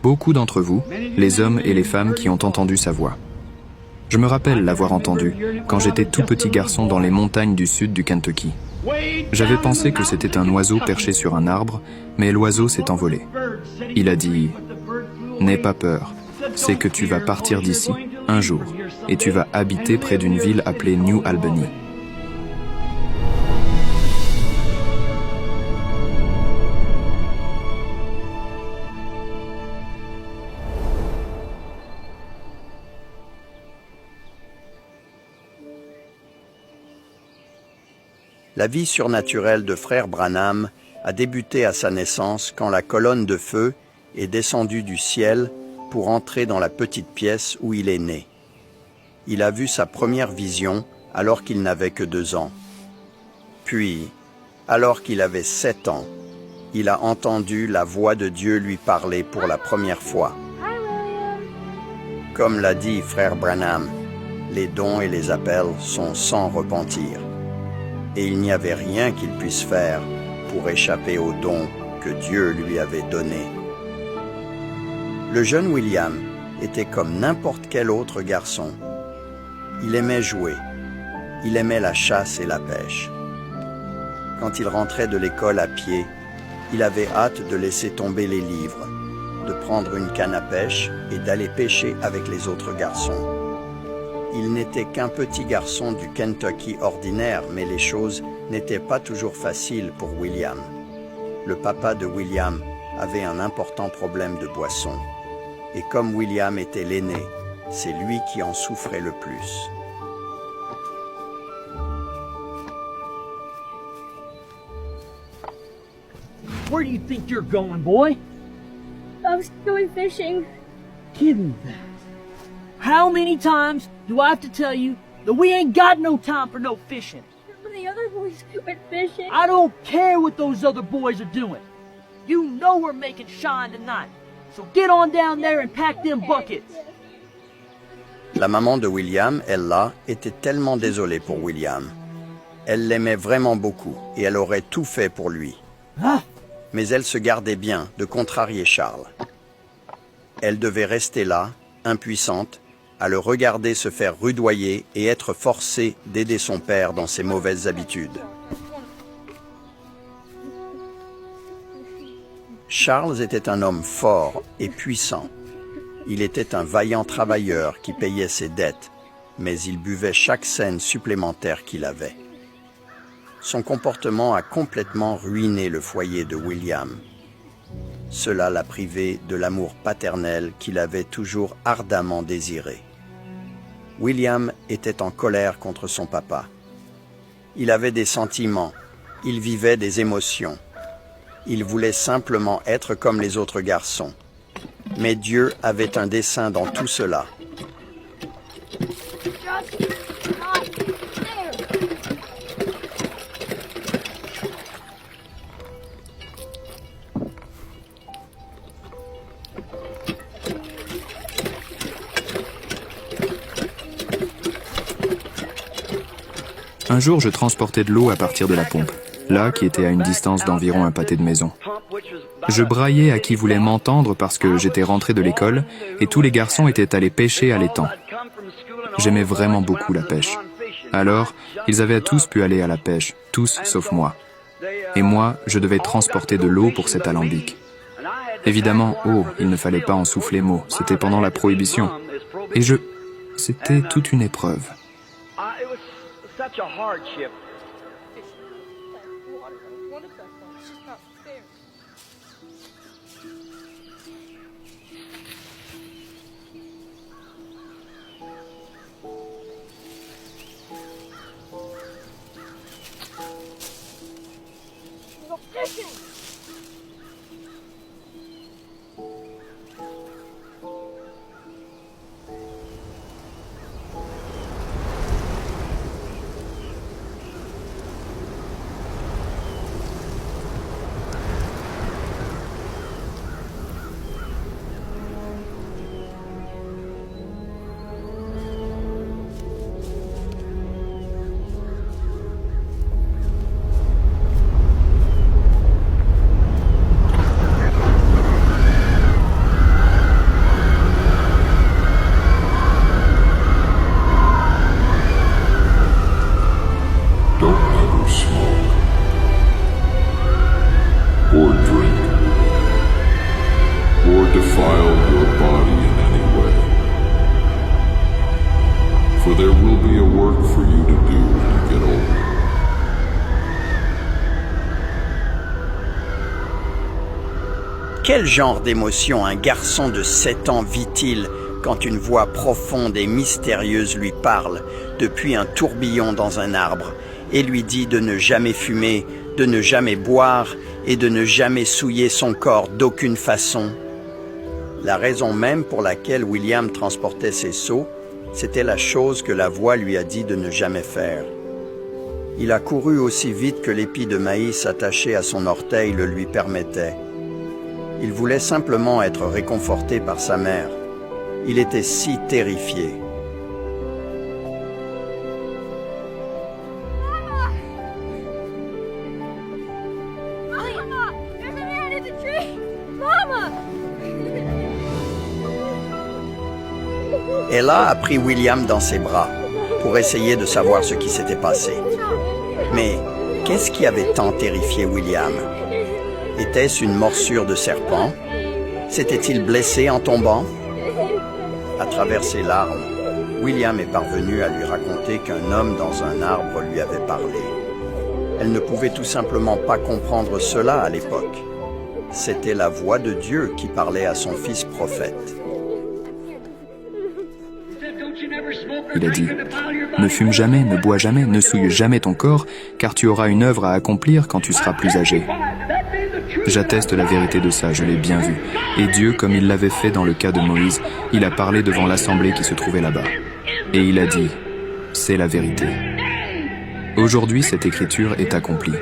Beaucoup d'entre vous, les hommes et les femmes qui ont entendu sa voix. Je me rappelle l'avoir entendu quand j'étais tout petit garçon dans les montagnes du sud du Kentucky. J'avais pensé que c'était un oiseau perché sur un arbre, mais l'oiseau s'est envolé. Il a dit « N'aie pas peur, c'est que tu vas partir d'ici, un jour, et tu vas habiter près d'une ville appelée New Albany. » La vie surnaturelle de Frère Branham a débuté à sa naissance quand la colonne de feu est descendue du ciel pour entrer dans la petite pièce où il est né. Il a vu sa première vision alors qu'il n'avait que 2 ans. Puis, alors qu'il avait 7 ans, il a entendu la voix de Dieu lui parler pour la première fois. Comme l'a dit Frère Branham, les dons et les appels sont sans repentir. Et il n'y avait rien qu'il puisse faire pour échapper aux dons que Dieu lui avait donnés. Le jeune William était comme n'importe quel autre garçon. Il aimait jouer, il aimait la chasse et la pêche. Quand il rentrait de l'école à pied, il avait hâte de laisser tomber les livres, de prendre une canne à pêche et d'aller pêcher avec les autres garçons. Il n'était qu'un petit garçon du Kentucky ordinaire, mais les choses n'étaient pas toujours faciles pour William. Le papa de William avait un important problème de boisson. Et comme William était l'aîné, c'est lui qui en souffrait le plus. Where do you think you're going, boy? I was going fishing. Kidding that. How many times do I have to tell you that we ain't got no time for no fishing? But the other boys went fishing. I don't care what those other boys are doing. You know we're making shine tonight. So get on down there and pack them buckets. La maman de William, Ella, était tellement désolée pour William. Elle l'aimait vraiment beaucoup et elle aurait tout fait pour lui. Ah, Mais elle se gardait bien de contrarier Charles. Elle devait rester là, impuissante, à le regarder se faire rudoyer et être forcée d'aider son père dans ses mauvaises habitudes. Charles était un homme fort et puissant. Il était un vaillant travailleur qui payait ses dettes, mais il buvait chaque cent supplémentaire qu'il avait. Son comportement a complètement ruiné le foyer de William. Cela l'a privé de l'amour paternel qu'il avait toujours ardemment désiré. William était en colère contre son papa. Il avait des sentiments, il vivait des émotions. Il voulait simplement être comme les autres garçons. Mais Dieu avait un dessein dans tout cela. Un jour, je transportais de l'eau à partir de la pompe, là qui était à une distance d'environ un pâté de maison. Je braillais à qui voulait m'entendre parce que j'étais rentré de l'école et tous les garçons étaient allés pêcher à l'étang. J'aimais vraiment beaucoup la pêche. Alors, ils avaient tous pu aller à la pêche, tous sauf moi. Et moi, je devais transporter de l'eau pour cet alambic. Évidemment, il ne fallait pas en souffler mot, c'était pendant la prohibition. Et c'était toute une épreuve. Such a hardship. Quel genre d'émotion un garçon de 7 ans vit-il quand une voix profonde et mystérieuse lui parle depuis un tourbillon dans un arbre et lui dit de ne jamais fumer, de ne jamais boire et de ne jamais souiller son corps d'aucune façon? La raison même pour laquelle William transportait ses seaux, c'était la chose que la voix lui a dit de ne jamais faire. Il a couru aussi vite que l'épi de maïs attaché à son orteil le lui permettait. Il voulait simplement être réconforté par sa mère. Il était si terrifié. Mama! There's a man in the tree! Mama! Ella a pris William dans ses bras pour essayer de savoir ce qui s'était passé. Mais qu'est-ce qui avait tant terrifié William? Était-ce une morsure de serpent? S'était-il blessé en tombant? À travers ses larmes, William est parvenu à lui raconter qu'un homme dans un arbre lui avait parlé. Elle ne pouvait tout simplement pas comprendre cela à l'époque. C'était la voix de Dieu qui parlait à son fils prophète. Il a dit, « Ne fume jamais, ne bois jamais, ne souille jamais ton corps, car tu auras une œuvre à accomplir quand tu seras plus âgé. » J'atteste la vérité de ça, je l'ai bien vu. Et Dieu, comme il l'avait fait dans le cas de Moïse, il a parlé devant l'assemblée qui se trouvait là-bas. Et il a dit, « C'est la vérité. » Aujourd'hui, cette écriture est accomplie.